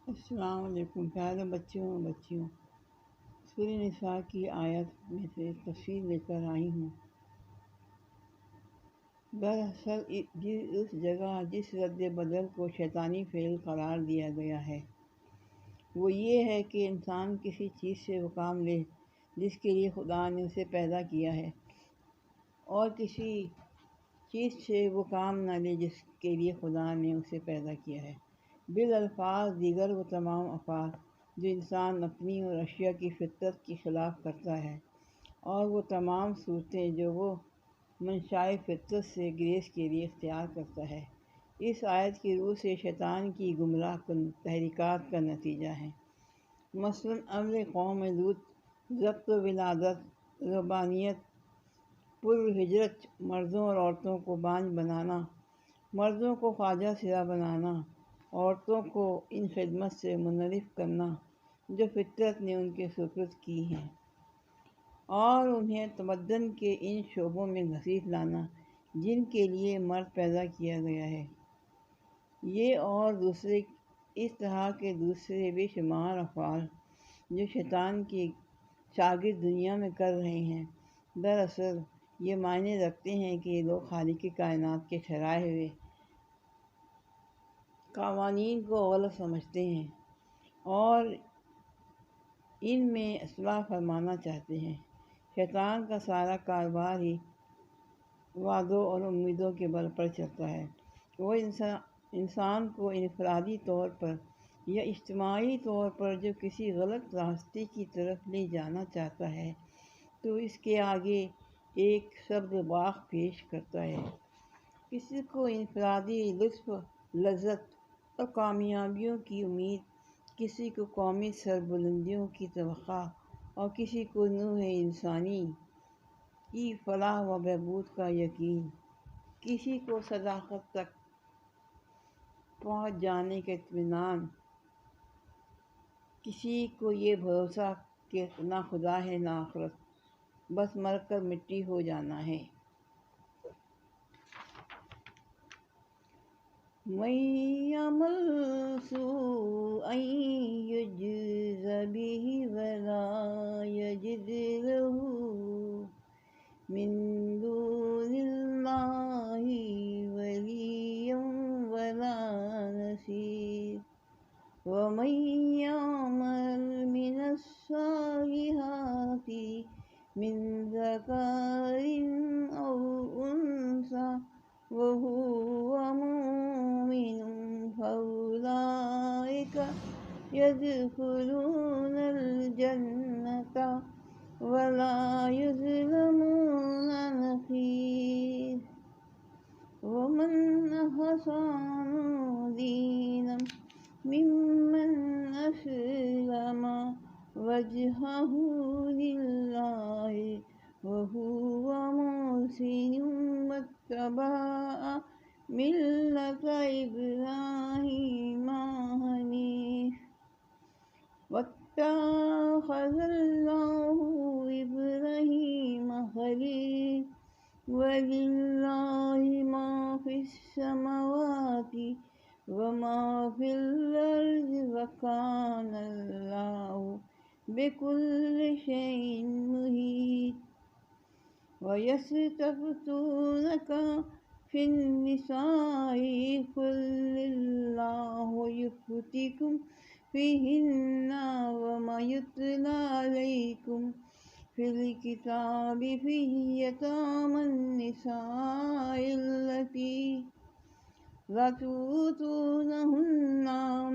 السلام علیکم پیارے بچوں اور بچیوں، سورہ نساء کی آیت میں سے تفصیل لے کر آئی ہوں۔ دراصل اس جگہ جس رد بدل کو شیطانی فعل قرار دیا گیا ہے وہ یہ ہے کہ انسان کسی چیز سے وہ کام لے جس کے لیے خدا نے اسے پیدا کیا ہے، اور کسی چیز سے وہ کام نہ لے جس کے لیے خدا نے اسے پیدا کیا ہے۔ بالالفاظ دیگر وہ تمام افعال جو انسان اپنی اور اشیاء کی فطرت کی خلاف کرتا ہے، اور وہ تمام صورتیں جو وہ منشائے فطرت سے گریز کے لیے اختیار کرتا ہے، اس آیت کی روح سے شیطان کی گمراہ کن تحریکات کا نتیجہ ہے۔ مثلاً امر قوم لوط، ضبط و ولادت، ربانیت، پر ہجرت، مردوں اور عورتوں کو بانجھ بنانا، مردوں کو خواجہ سرا بنانا، عورتوں کو ان خدمت سے منحرف کرنا جو فطرت نے ان کے سپرد کی ہیں، اور انہیں تمدن کے ان شعبوں میں گھسیٹ لانا جن کے لیے مرد پیدا کیا گیا ہے۔ یہ اور دوسرے اس طرح کے دوسرے بے شمار افعال جو شیطان کی شاگرد دنیا میں کر رہے ہیں، دراصل یہ معنی رکھتے ہیں کہ لوگ خالق کائنات کے ٹھہرائے ہوئے قوانین کو غلط سمجھتے ہیں اور ان میں اصلاح فرمانا چاہتے ہیں۔ شیطان کا سارا کاروبار ہی وعدوں اور امیدوں کے بل پر چلتا ہے۔ وہ انسان کو انفرادی طور پر یا اجتماعی طور پر جو کسی غلط راستے کی طرف لے جانا چاہتا ہے تو اس کے آگے ایک سبز باغ پیش کرتا ہے۔ کسی کو انفرادی لطف، لذت اور کامیابیوں کی امید، کسی کو قومی سربلندیوں کی توقع، اور کسی کو نوع انسانی کی فلاح و بہبود کا یقین، کسی کو صداقت تک پہنچ جانے کا اطمینان، کسی کو یہ بھروسہ کہ نہ خدا ہے نہ آخرت، بس مر کر مٹی ہو جانا ہے۔ مَن یعمل سوءا یجز بہ ولا یجد لہ من دون اللہ ولیا ولا نصیر، ومن یعمل من الصالحات من ذکر او انثی وهو مؤمن فأولئک يدخلون الجنة ولا يظلمون نقيرا، ومن أحسن دينا ممن أسلم وجهه لله وهو محسن واتبع ملة إبراهيم حنيفا، واتخذ الله إبراهيم خليلا، ولله ما في السماوات وما في الأرض وكان الله بكل شيء محيطا، ويستفتونك في النساء قل الله يفتيكم فيهن وما يتلى عليكم في الكتاب في يتامى النساء اللاتي لا تؤتونهن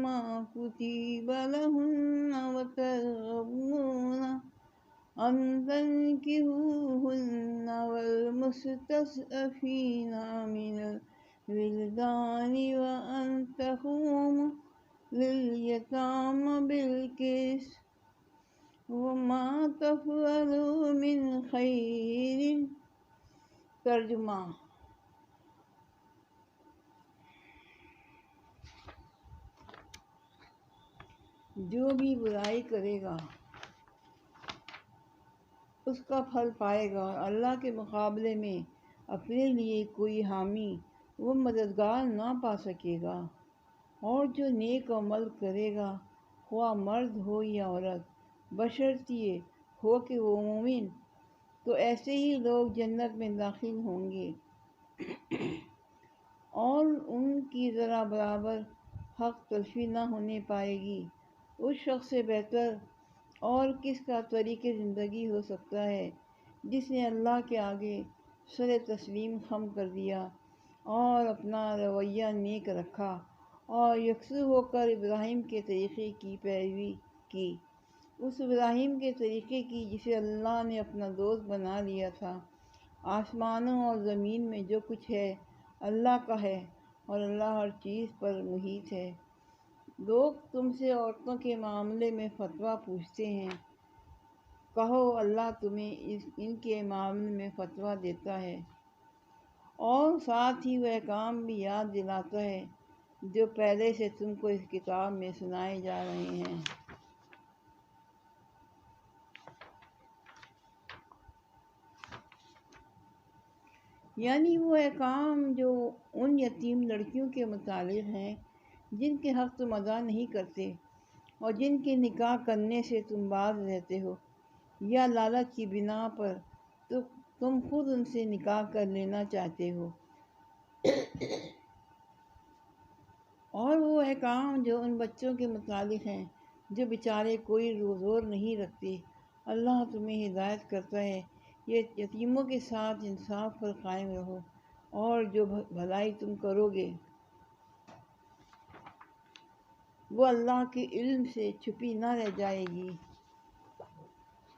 ما كتب لهن وترغبون أن تنكحوهن والمستضعفين من الولدان وأن تقوموا لليتامى بالقسط، وما تفعلوا من خير۔ ترجمہ: جو بھی برائی کرے گا اس کا پھل پائے گا، اور اللہ کے مقابلے میں اپنے لیے کوئی حامی و مددگار نہ پا سکے گا۔ اور جو نیک عمل کرے گا خواہ مرد ہو یا عورت بشرط یہ ہو کہ وہ مومن، تو ایسے ہی لوگ جنت میں داخل ہوں گے اور ان کی ذرا برابر حق تلفی نہ ہونے پائے گی۔ اس شخص سے بہتر اور کس کا طریق زندگی ہو سکتا ہے جس نے اللہ کے آگے سر تسلیم خم کر دیا اور اپنا رویہ نیک رکھا اور یکسو ہو کر ابراہیم کے طریقے کی پیروی کی، اس ابراہیم کے طریقے کی جسے اللہ نے اپنا دوست بنا لیا تھا۔ آسمانوں اور زمین میں جو کچھ ہے اللہ کا ہے اور اللہ ہر چیز پر محیط ہے۔ لوگ تم سے عورتوں کے معاملے میں فتویٰ پوچھتے ہیں، کہو اللہ تمہیں ان کے معاملے میں فتویٰ دیتا ہے اور ساتھ ہی وہ احکام بھی یاد دلاتا ہے جو پہلے سے تم کو اس کتاب میں سنائے جا رہے ہیں۔ یعنی وہ احکام جو ان یتیم لڑکیوں کے متعلق ہیں جن کے حق تم ادا نہیں کرتے اور جن کے نکاح کرنے سے تم باز رہتے ہو، یا لالچ کی بنا پر تو تم خود ان سے نکاح کر لینا چاہتے ہو، اور وہ احکام جو ان بچوں کے متعلق ہیں جو بیچارے کوئی زور نہیں رکھتے۔ اللہ تمہیں ہدایت کرتا ہے، یہ یتیموں کے ساتھ انصاف پر قائم رہو اور جو بھلائی تم کرو گے وہ اللہ کے علم سے چھپی نہ رہ جائے گی۔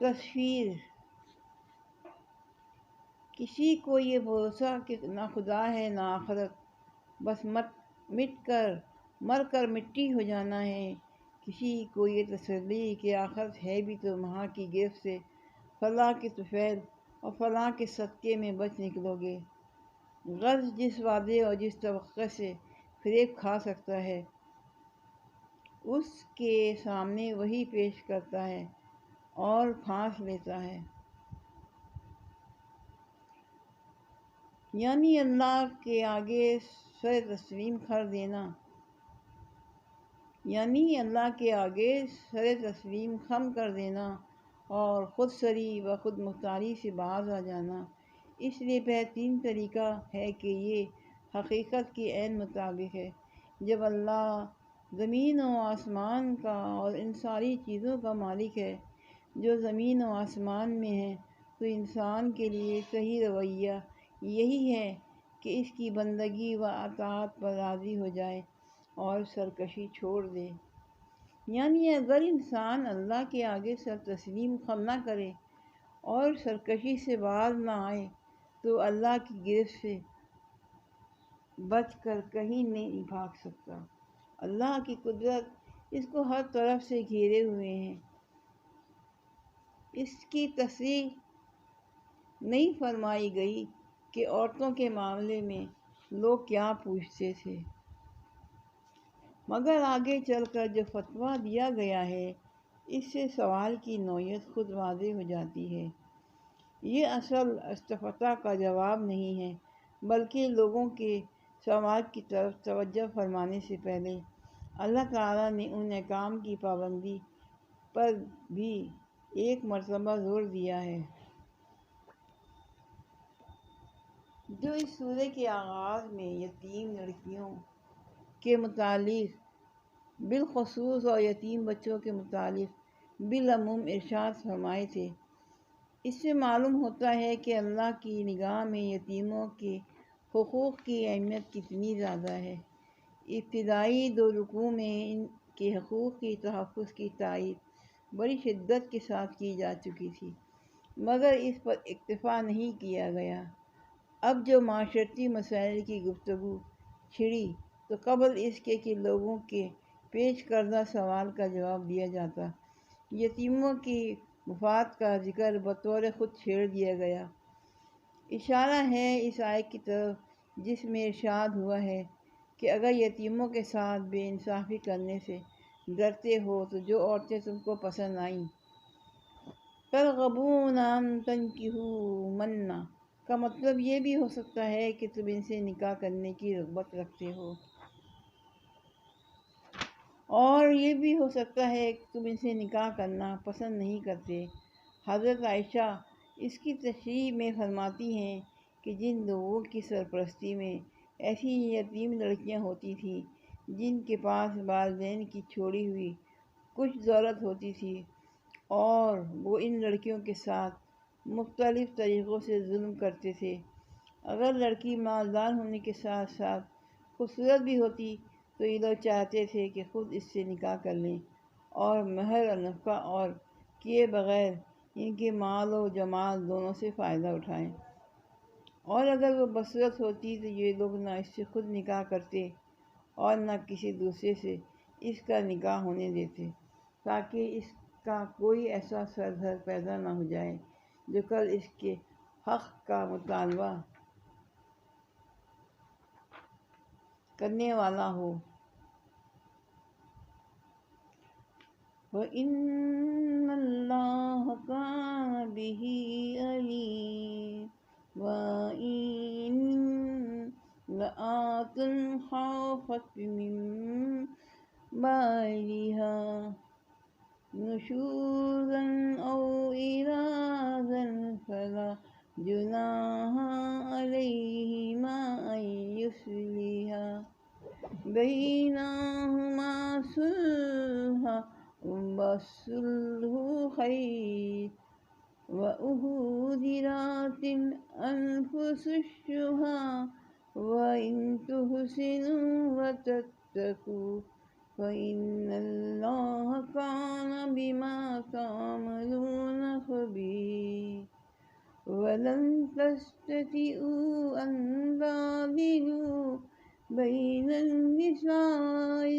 تصویر، کسی کو یہ بھروسہ کہ نہ خدا ہے نہ آخرت، بس مر کر مٹی ہو جانا ہے، کسی کو یہ تسلی کہ آخرت ہے بھی تو وہاں کی گرفت سے فلاں کے طفیل اور فلاں کے صدقے میں بچ نکلو گے۔ غرض جس وعدے اور جس توقع سے فریب کھا سکتا ہے اس کے سامنے وہی پیش کرتا ہے اور پھانس لیتا ہے۔ یعنی اللہ کے آگے سر تسلیم خم کر دینا اور خود سری و خود مختاری سے باز آ جانا۔ اس لیے بہترین طریقہ ہے کہ یہ حقیقت کے عین مطابق ہے، جب اللہ زمین و آسمان کا اور ان ساری چیزوں کا مالک ہے جو زمین و آسمان میں ہیں، تو انسان کے لیے صحیح رویہ یہی ہے کہ اس کی بندگی و اطاعت پر راضی ہو جائے اور سرکشی چھوڑ دے۔ یعنی اگر انسان اللہ کے آگے سر تسلیم خم نہ کرے اور سرکشی سے باز نہ آئے تو اللہ کی گرفت سے بچ کر کہیں نہیں بھاگ سکتا۔ اللہ کی قدرت اس کو ہر طرف سے گھیرے ہوئے ہے۔ اس کی تصریح نہیں فرمائی گئی کہ عورتوں کے معاملے میں لوگ کیا پوچھتے تھے، مگر آگے چل کر جو فتویٰ دیا گیا ہے اس سے سوال کی نوعیت خود واضح ہو جاتی ہے۔ یہ اصل استفتاء کا جواب نہیں ہے، بلکہ لوگوں کے سوال کی طرف توجہ فرمانے سے پہلے اللہ تعالیٰ نے ان احکام کی پابندی پر بھی ایک مرتبہ زور دیا ہے جو اس سورہ کے آغاز میں یتیم لڑکیوں کے متعلق بالخصوص اور یتیم بچوں کے متعلق بالعموم ارشاد فرمائے تھے۔ اس سے معلوم ہوتا ہے کہ اللہ کی نگاہ میں یتیموں کے حقوق کی اہمیت کتنی زیادہ ہے۔ ابتدائی 2 رکوع میں ان کے حقوق کی تحفظ کی تائید بڑی شدت کے ساتھ کی جا چکی تھی، مگر اس پر اکتفا نہیں کیا گیا۔ اب جو معاشرتی مسائل کی گفتگو چھڑی تو قبل اس کے کہ لوگوں کے پیش کردہ سوال کا جواب دیا جاتا، یتیموں کی مفاد کا ذکر بطور خود چھیڑ دیا گیا۔ اشارہ ہے اس آیت کی طرف جس میں ارشاد ہوا ہے کہ اگر یتیموں کے ساتھ بے انصافی کرنے سے ڈرتے ہو تو جو عورتیں تم کو پسند آئیں، ترغبون ان تنکحوہن کا مطلب یہ بھی ہو سکتا ہے کہ تم ان سے نکاح کرنے کی رغبت رکھتے ہو۔ اور یہ بھی ہو سکتا ہے کہ تم ان سے نکاح کرنا پسند نہیں کرتے۔ حضرت عائشہ اس کی تشریح میں فرماتی ہیں کہ جن لوگوں کی سرپرستی میں ایسی یتیم لڑکیاں ہوتی تھیں جن کے پاس والدین کی چھوڑی ہوئی کچھ دولت ہوتی تھی اور وہ ان لڑکیوں کے ساتھ مختلف طریقوں سے ظلم کرتے تھے، اگر لڑکی مالدار ہونے کے ساتھ ساتھ خوبصورت بھی ہوتی تو یہ لوگ چاہتے تھے کہ خود اس سے نکاح کر لیں اور مہر اور نفقہ اور کیے بغیر ان کے مال و جمال دونوں سے فائدہ اٹھائیں، اور اگر وہ بدصورت ہوتی تو یہ لوگ نہ اس سے خود نکاح کرتے اور نہ کسی دوسرے سے اس کا نکاح ہونے دیتے، تاکہ اس کا کوئی ایسا سردھر پیدا نہ ہو جائے جو کل اس کے حق کا مطالبہ کرنے والا ہو۔ وَإِنَّ اللَّهَ كَانَ بِهِ عَلِيمًا وَإِنَّ امرأة خافت من بعلها نشوزا أو إعراضا فلا جناح عليهما أن يصلحا بينهما صلحا والصلح خير وأحضرت الأنفس الشح وإن تحسنوا وتتقوا فإن الله كان بما تعملون خبيرا ولن تستطيعوا أن تعدلوا بين النساء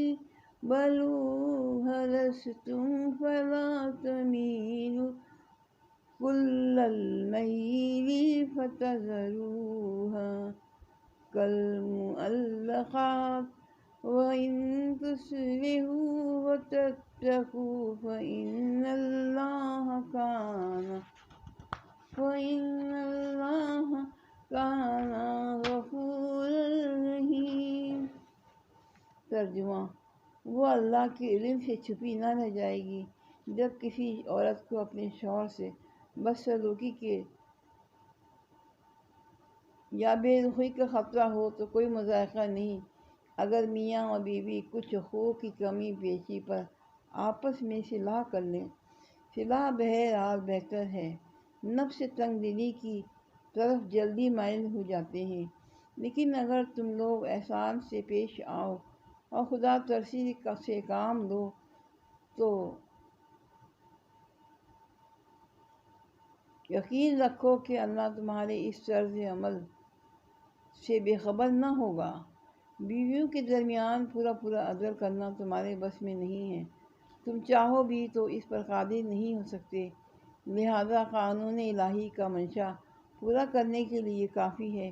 بلوا هلستم فلا تميلوا كل الميل فتذروها كالمؤلقات وإن تصلحوا وتتقوا فإن الله كان غفورا رحيما۔ ترجمہ: وہ اللہ کے علم سے چھپی نہ رہ جائے گی جب کسی عورت کو اپنے شوہر سے بدسلوکی کے یا بے رخی کا خطرہ ہو تو کوئی مضائقہ نہیں اگر میاں اور بیوی کچھ حقوق کی کمی بیشی پر آپس میں صلاح کر لیں۔ صلاح بہرحال بہتر ہے۔ نفس تنگ دلی کی طرف جلدی مائل ہو جاتے ہیں، لیکن اگر تم لوگ احسان سے پیش آؤ اور خدا ترسی سے کام لو تو یقین رکھو کہ اللہ تمہارے اس طرز عمل سے بے خبر نہ ہوگا۔ بیویوں کے درمیان پورا عدل کرنا تمہارے بس میں نہیں ہے، تم چاہو بھی تو اس پر قادر نہیں ہو سکتے، لہذا قانون الہی کا منشا پورا کرنے کے لیے کافی ہے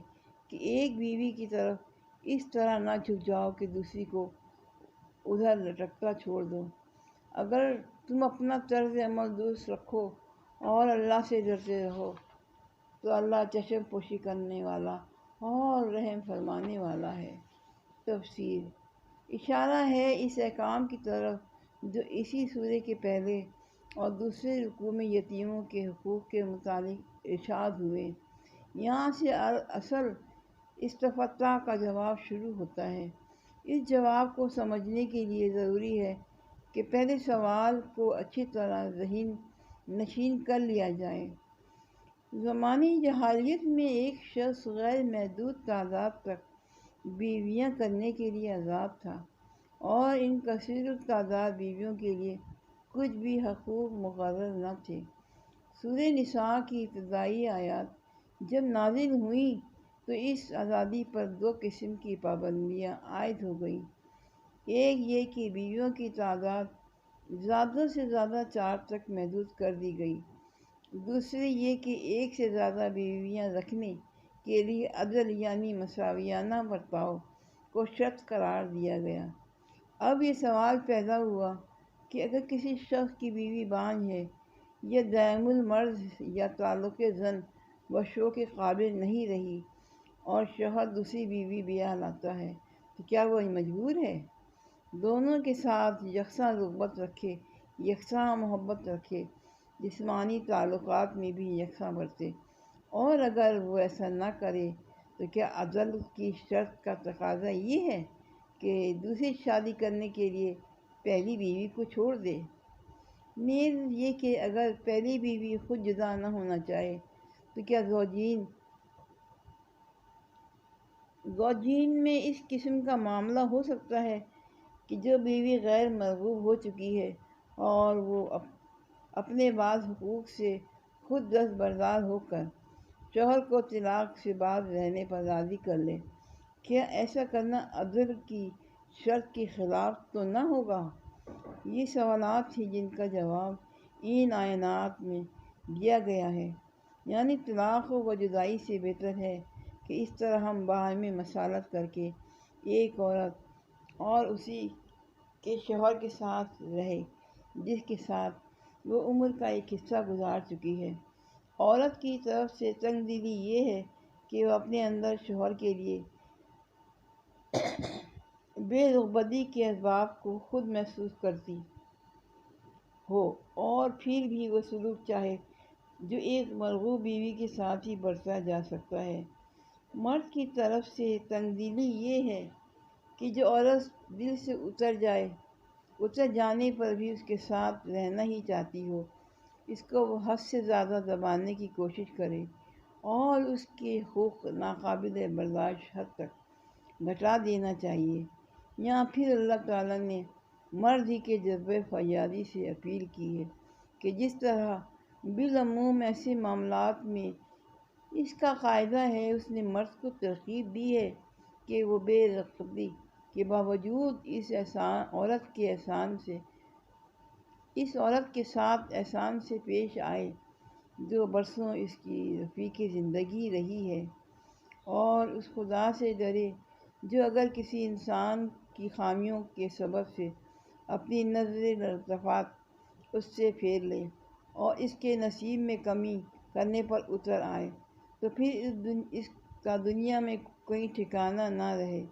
کہ ایک بیوی کی طرف اس طرح نہ جھک جاؤ کہ دوسری کو ادھر لٹکتا چھوڑ دو۔ اگر تم اپنا طرز عمل درست رکھو اور اللہ سے ڈرتے رہو تو اللہ چشم پوشی کرنے والا اور رحم فرمانے والا ہے۔ تفسیر: اشارہ ہے اس احکام کی طرف جو اسی سورہ کے پہلے اور دوسرے رکوع میں یتیموں کے حقوق کے متعلق ارشاد ہوئے۔ یہاں سے اصل استفتاء کا جواب شروع ہوتا ہے۔ اس جواب کو سمجھنے کے لیے ضروری ہے کہ پہلے سوال کو اچھی طرح ذہن نشین کر لیا جائے۔ زمانی جاہلیت میں ایک شخص غیر محدود تعداد تک بیویاں کرنے کے لیے آزاد تھا اور ان کثیر التعداد بیویوں کے لیے کچھ بھی حقوق مقرر نہ تھے۔ سورہ نساء کی ابتدائی آیات جب نازل ہوئیں تو اس آزادی پر دو قسم کی پابندیاں عائد ہو گئیں۔ ایک یہ کہ بیویوں کی تعداد زیادہ سے زیادہ 4 تک محدود کر دی گئی، دوسری یہ کہ ایک سے زیادہ بیویاں رکھنے کے لیے عدل یعنی مساویانہ برتاؤ کو شرط قرار دیا گیا۔ اب یہ سوال پیدا ہوا کہ اگر کسی شخص کی بیوی بانجھ ہے یا دائم المرض یا تعلق زن و شو کے قابل نہیں رہی اور شوہر دوسری بیوی بیاہ لاتا ہے تو کیا وہ مجبور ہے؟ دونوں کے ساتھ یکساں رغبت رکھے، یکساں محبت رکھے، جسمانی تعلقات میں بھی یکساں برتے۔ اور اگر وہ ایسا نہ کرے تو کیا عدل کی شرط کا تقاضا یہ ہے کہ دوسری شادی کرنے کے لیے پہلی بیوی کو چھوڑ دے؟ نیز یہ کہ اگر پہلی بیوی خود جدا نہ ہونا چاہے تو کیا زوجین میں اس قسم کا معاملہ ہو سکتا ہے کہ جو بیوی غیر مرغوب ہو چکی ہے اور وہ اپنے بعض حقوق سے خود دست بردار ہو کر شوہر کو طلاق سے بعد رہنے پر راضی کر لے؟ کیا ایسا کرنا عدل کی شرط کے خلاف تو نہ ہوگا؟ یہ سوالات ہیں جن کا جواب ان آیات میں دیا گیا ہے، یعنی طلاق و جدائی سے بہتر ہے کہ اس طرح ہم باہمی مصالحت کر کے ایک عورت اور اسی کے شوہر کے ساتھ رہے جس کے ساتھ وہ عمر کا ایک حصہ گزار چکی ہے۔ عورت کی طرف سے تنگ دلی یہ ہے کہ وہ اپنے اندر شوہر کے لیے بے رغبتی کے اسباب کو خود محسوس کرتی ہو اور پھر بھی وہ سلوک چاہے جو ایک مرغوب بیوی کے ساتھ ہی برتا جا سکتا ہے۔ مرد کی طرف سے تنگ دلی یہ ہے کہ جو عورت دل سے اتر جانے پر بھی اس کے ساتھ رہنا ہی چاہتی ہو، اس کو وہ حد سے زیادہ دبانے کی کوشش کرے اور اس کے حقوق ناقابل برداشت حد تک گھٹا دینا چاہیے۔ یا پھر اللہ تعالیٰ نے مرد ہی کے جذبۂ فیاضی سے اپیل کی ہے کہ جس طرح بالعموم ایسے معاملات میں اس کا قاعدہ ہے، اس نے مرد کو ترغیب دی ہے کہ وہ بے رغبتی کے باوجود اس عورت کے ساتھ احسان سے پیش آئے جو برسوں اس کی رفیق زندگی رہی ہے، اور اس خدا سے ڈرے جو اگر کسی انسان کی خامیوں کے سبب سے اپنی نظر التفات اس سے پھیر لے اور اس کے نصیب میں کمی کرنے پر اتر آئے تو پھر اس کا دنیا میں کوئی ٹھکانہ نہ رہے۔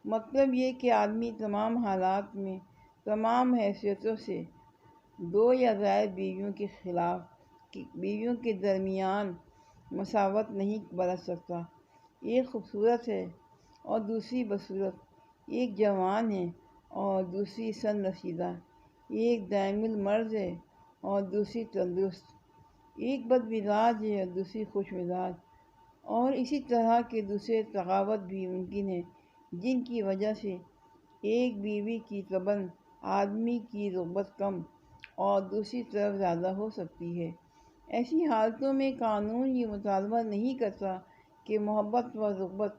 مطلب یہ کہ آدمی تمام حالات میں تمام حیثیتوں سے دو یا زائد بیویوں کے درمیان مساوات نہیں برت سکتا۔ ایک خوبصورت ہے اور دوسری بدصورت، ایک جوان ہے اور دوسری سن رسیدہ، ایک دائم المرض ہے اور دوسری تندرست، ایک بد مزاج ہے اور دوسری خوش مزاج، اور اسی طرح کے دوسرے تفاوت بھی ممکن ہیں جن کی وجہ سے ایک بیوی کی طبعاً آدمی کی رغبت کم اور دوسری طرف زیادہ ہو سکتی ہے۔ ایسی حالتوں میں قانون یہ مطالبہ نہیں کرتا کہ محبت و رغبت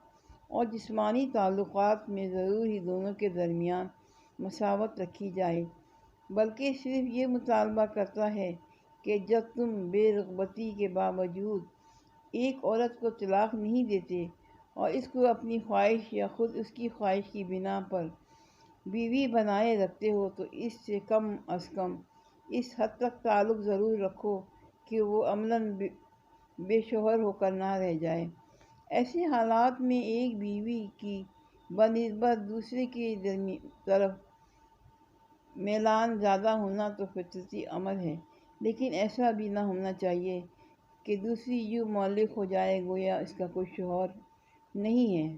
اور جسمانی تعلقات میں ضرور ہی دونوں کے درمیان مساوات رکھی جائے، بلکہ صرف یہ مطالبہ کرتا ہے کہ جب تم بے رغبتی کے باوجود ایک عورت کو طلاق نہیں دیتے اور اس کو اپنی خواہش یا خود اس کی خواہش کی بنا پر بیوی بنائے رکھتے ہو تو اس سے کم از کم اس حد تک تعلق ضرور رکھو کہ وہ عملاً بے شوہر ہو کر نہ رہ جائے۔ ایسے حالات میں ایک بیوی کی بنسبت دوسرے کی طرف میلان زیادہ ہونا تو فطرتی امر ہے، لیکن ایسا بھی نہ ہونا چاہیے کہ دوسری یوں معلق ہو جائے گویا اس کا کوئی شوہر نہیں ہے۔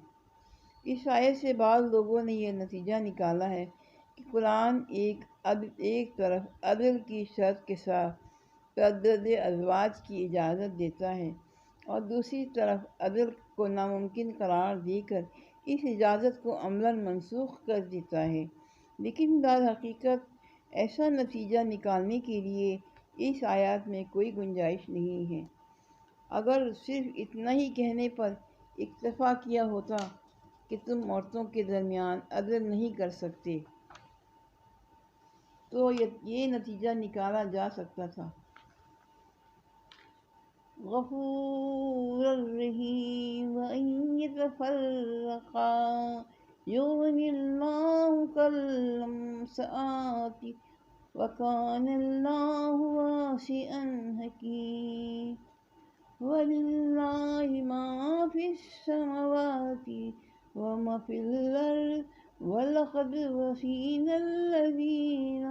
اس آیت سے بعض لوگوں نے یہ نتیجہ نکالا ہے کہ قرآن ایک طرف عدل کی شرط کے ساتھ تعدد ازواج کی اجازت دیتا ہے اور دوسری طرف عدل کو ناممکن قرار دے کر اس اجازت کو عملاً منسوخ کر دیتا ہے، لیکن در حقیقت ایسا نتیجہ نکالنے کے لیے اس آیات میں کوئی گنجائش نہیں ہے۔ اگر صرف اتنا ہی کہنے پر اکتفا کیا ہوتا کہ تم عورتوں کے درمیان عدل نہیں کر سکتے تو یہ نتیجہ نکالا جا سکتا تھا۔ غفور الرحیم وَإِن يَتَفَرَّقَا يُغْنِ اللَّهُ كُلًّا مِّن سَعَتِهِ وَكَانَ اللَّهُ وَاسِعًا حَكِيمًا۔ وَلِلَّهِ مَا فِي السَّمَاوَاتِ وَمَا فِي الْأَرْضِ وَلَقَدْ وَصَّيْنَا الَّذِينَ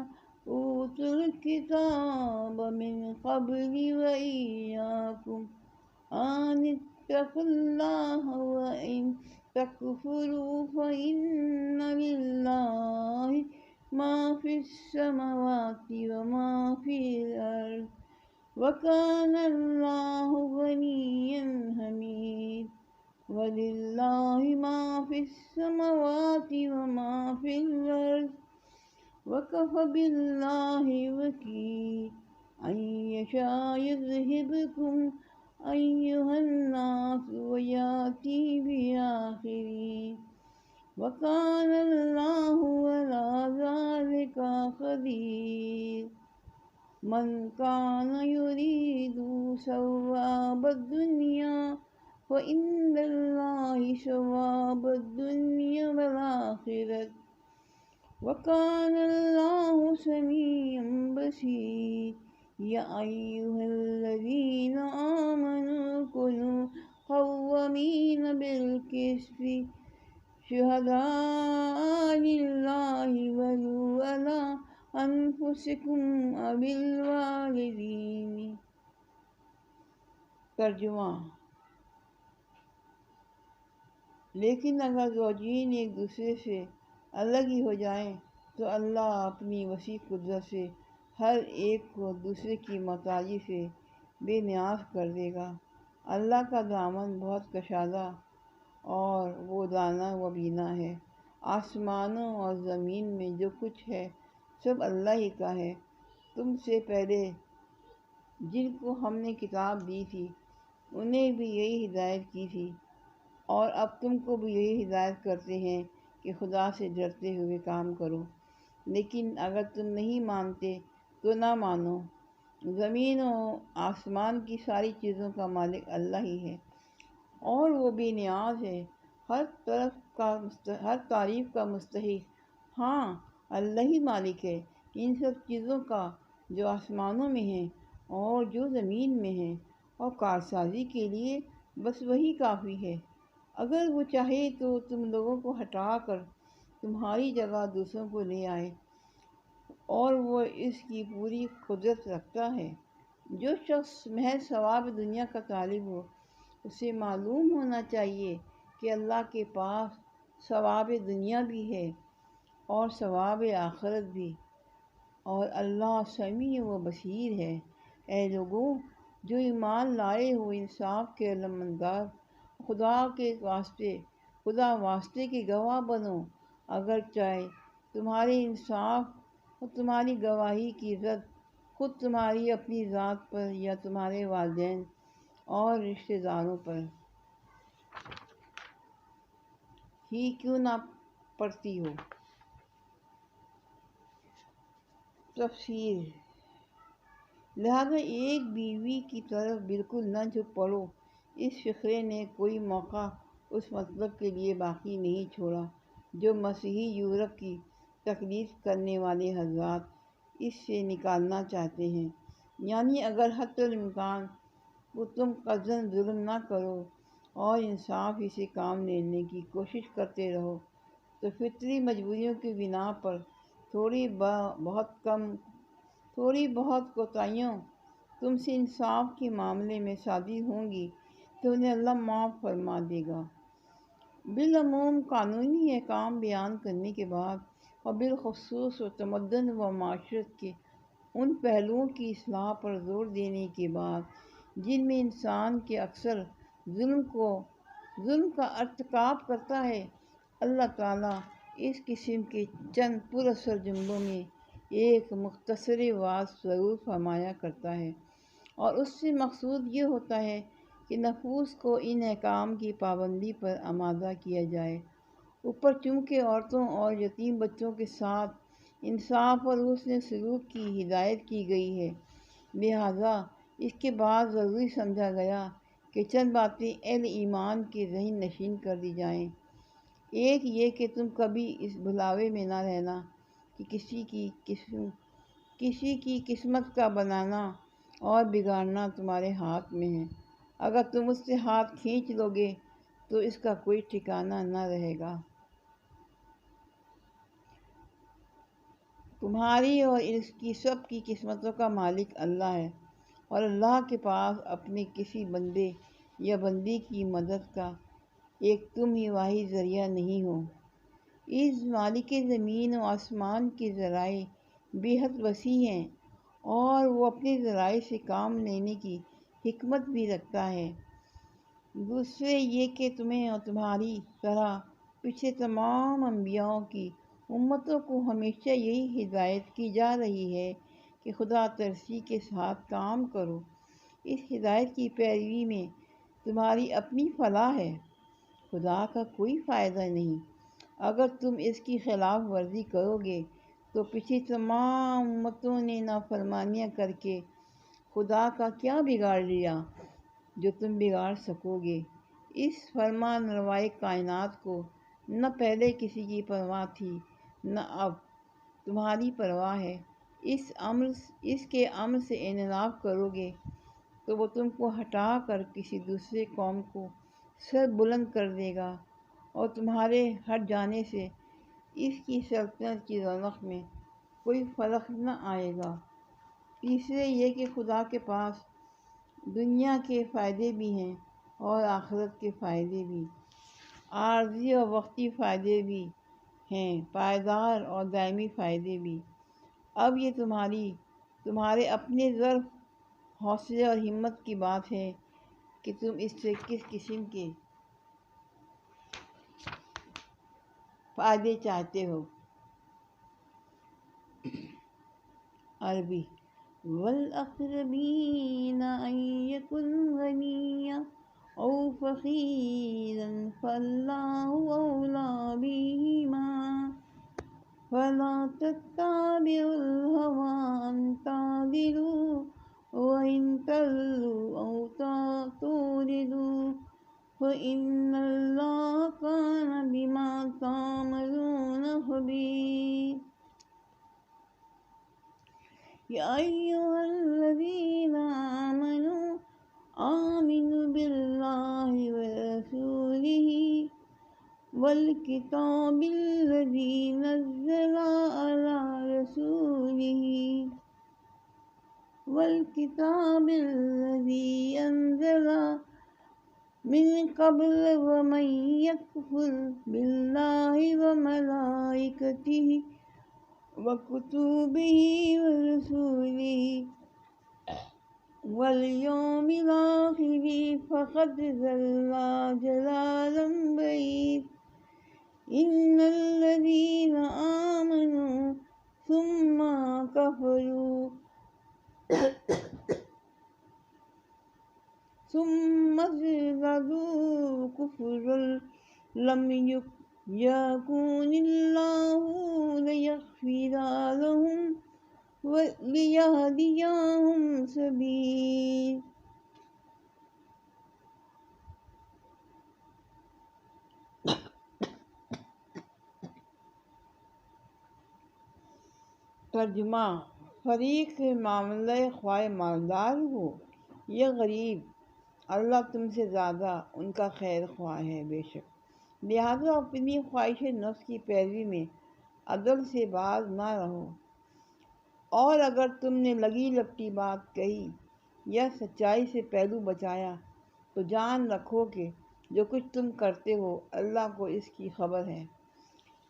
أُوتُوا الْكِتَابَ مِنْ قَبْلِ وَإِيَّاكُمْ أَنِ اتَّقُوا اللَّهَ وَإِنْ تَكْفُرُوا فَإِنَّ لِلَّهِ مَا فِي السَّمَاوَاتِ وَمَا فِي الْأَرْضِ وَكَانَ اللَّهُ غَنِيًّا حَمِيدًا وَلِلَّهِ مَا فِي السَّمَاوَاتِ وَمَا فِي الْأَرْضِ وَكَفَى بِاللَّهِ وَكِيلًا أَن يَشَاءَ يُذْهِبْكُمْ أَيُّهَا النَّاسُ وَيَأْتِي بِآخَرِينَ وَكَانَ اللَّهُ عَلَى ذَلِكَ قَدِيرًا مَنْ كَانَ يُرِيدُ ثَوَابَ الدُّنْيَا فَإِنَّ اللَّهَ ثَوَابَ الدُّنْيَا وَالْآخِرَةِ وَكَانَ اللَّهُ سَمِيعًا بَصِيرًا يَا أَيُّهَا الَّذِينَ آمَنُوا كُونُوا قَوَّامِينَ بِالْقِسْطِ شُهَدَاءَ لِلَّهِ وَلَوْ عَلَىٰ أَنفُسِكُمْ أَوِ الْوَالِدَيْنِ۔ ترجمہ: لیکن اگر زوجین ایک دوسرے سے الگ ہی ہو جائیں تو اللہ اپنی وسیع قدرت سے ہر ایک کو دوسرے کی محتاجی سے بے نیاز کر دے گا۔ اللہ کا دامن بہت کشادہ اور وہ دانا و بینا ہے۔ آسمانوں اور زمین میں جو کچھ ہے سب اللہ ہی کا ہے۔ تم سے پہلے جن کو ہم نے کتاب دی تھی انہیں بھی یہی ہدایت کی تھی، اور اب تم کو بھی یہی ہدایت کرتے ہیں کہ خدا سے ڈرتے ہوئے کام کرو۔ لیکن اگر تم نہیں مانتے تو نہ مانو۔ زمین و آسمان کی ساری چیزوں کا مالک اللہ ہی ہے، اور وہ بے نیاز ہے، ہر تعریف کا مستحق۔ ہاں، اللہ ہی مالک ہے ان سب چیزوں کا جو آسمانوں میں ہیں اور جو زمین میں ہیں، اور کارسازی کے لیے بس وہی کافی ہے۔ اگر وہ چاہے تو تم لوگوں کو ہٹا کر تمہاری جگہ دوسروں کو لے آئے، اور وہ اس کی پوری قدرت رکھتا ہے۔ جو شخص محض ثواب دنیا کا طالب ہو اسے معلوم ہونا چاہیے کہ اللہ کے پاس ثواب دنیا بھی ہے اور ثواب آخرت بھی، اور اللہ سمیع و بصیر ہے۔ اے لوگوں جو ایمان لائے ہو، انصاف کے علمبردار خدا واسطے کے گواہ بنو، اگر چاہے تمہارے انصاف اور تمہاری گواہی کی رد خود تمہاری اپنی ذات پر یا تمہارے والدین اور رشتہ داروں پر ہی کیوں نہ پڑتی ہو۔ تفسیر: لہذا ایک بیوی کی طرف بالکل نہ جھک پڑو۔ اس فقرے نے کوئی موقع اس مطلب کے لیے باقی نہیں چھوڑا جو مسیحی یورپ کی تقلید کرنے والے حضرات اس سے نکالنا چاہتے ہیں، یعنی اگر حتی الامکان وہ تم قصداً ظلم نہ کرو اور انصاف ہی سے کام لینے کی کوشش کرتے رہو تو فطری مجبوریوں کی بنا پر تھوڑی بہت کوتاہیاں تم سے انصاف کے معاملے میں صادر ہوں گی تو انہیں اللہ معاف فرما دے گا۔ بالعموم قانونی احکام بیان کرنے کے بعد اور بالخصوص تمدن و معاشرت کے ان پہلوؤں کی اصلاح پر زور دینے کے بعد جن میں انسان کے اکثر ظلم کا ارتکاب کرتا ہے، اللہ تعالیٰ اس قسم کے چند پر اثر جملوں میں ایک مختصر وعظ ضرور فرمایا کرتا ہے، اور اس سے مقصود یہ ہوتا ہے کہ نفوس کو ان احکام کی پابندی پر آمادہ کیا جائے۔ اوپر چونکہ عورتوں اور یتیم بچوں کے ساتھ انصاف اور حسن سلوک کی ہدایت کی گئی ہے، لہٰذا اس کے بعد ضروری سمجھا گیا کہ چند باتیں اہل ایمان کے ذہن نشین کر دی جائیں۔ ایک یہ کہ تم کبھی اس بھلاوے میں نہ رہنا کہ کسی کی قسمت کا بنانا اور بگاڑنا تمہارے ہاتھ میں ہے۔ اگر تم اس سے ہاتھ کھینچ لو گے تو اس کا کوئی ٹھکانہ نہ رہے گا۔ تمہاری اور اس کی سب کی قسمتوں کا مالک اللہ ہے، اور اللہ کے پاس اپنے کسی بندے یا بندی کی مدد کا ایک تم ہی واحد ذریعہ نہیں ہو۔ اس مالک زمین و آسمان کے ذرائع بے حد وسیع ہیں، اور وہ اپنے ذرائع سے کام لینے کی حکمت بھی رکھتا ہے۔ دوسرے یہ کہ تمہیں اور تمہاری طرح پچھلے تمام انبیاء کی امتوں کو ہمیشہ یہی ہدایت کی جا رہی ہے کہ خدا ترسی کے ساتھ کام کرو۔ اس ہدایت کی پیروی میں تمہاری اپنی فلاح ہے، خدا کا کوئی فائدہ نہیں۔ اگر تم اس کی خلاف ورزی کرو گے تو پچھلی تمام امتوں نے نافرمانیاں کر کے خدا کا کیا بگاڑ لیا جو تم بگاڑ سکو گے۔ اس فرمان روائے کائنات کو نہ پہلے کسی کی پرواہ تھی نہ اب تمہاری پرواہ ہے۔ اس کے امر سے انحراف کرو گے تو وہ تم کو ہٹا کر کسی دوسرے قوم کو سر بلند کر دے گا، اور تمہارے ہٹ جانے سے اس کی سلطنت کی رونق میں کوئی فرق نہ آئے گا۔ تیسرے یہ کہ خدا کے پاس دنیا کے فائدے بھی ہیں اور آخرت کے فائدے بھی، عارضی اور وقتی فائدے بھی ہیں، پائیدار اور دائمی فائدے بھی۔ اب یہ تمہارے اپنے ضعف، حوصلے اور ہمت کی بات ہے کہ تم اس سے کس قسم کے فائدے چاہتے ہو۔ عربی: والأقربین ان یکن غنیا او فقیرا فاللہ اولی بہما فلا تتبعوا الہوی ان تعدلوا وان تلووا او تعرضوا فإن اللہ کان بما تعملون خبیر۔ یا ایھا الذین آمنوا باللہ ورسولہ والکتاب الذی نزل علی رسولہ والکتاب الذی انزل من قبل ومن یکفر باللہ وملائکتہ وکتبہ ورسلہ والیوم الآخر فقد ضل ضلالا بعیدا۔ ان الذین آمنوا ثم کفروا ثم ازدادوا کفرا لم یکن اللہ لیغفر لهم ولیہدیہم سبیلا۔ ترجمہ: فریق معاملہ خواہ مالدار ہو یا غریب، اللہ تم سے زیادہ ان کا خیر خواہ ہے بے شک، لہذا اپنی خواہش نفس کی پیروی میں عدل سے باز نہ رہو، اور اگر تم نے لگی لپٹی بات کہی یا سچائی سے پہلو بچایا تو جان رکھو کہ جو کچھ تم کرتے ہو اللہ کو اس کی خبر ہے۔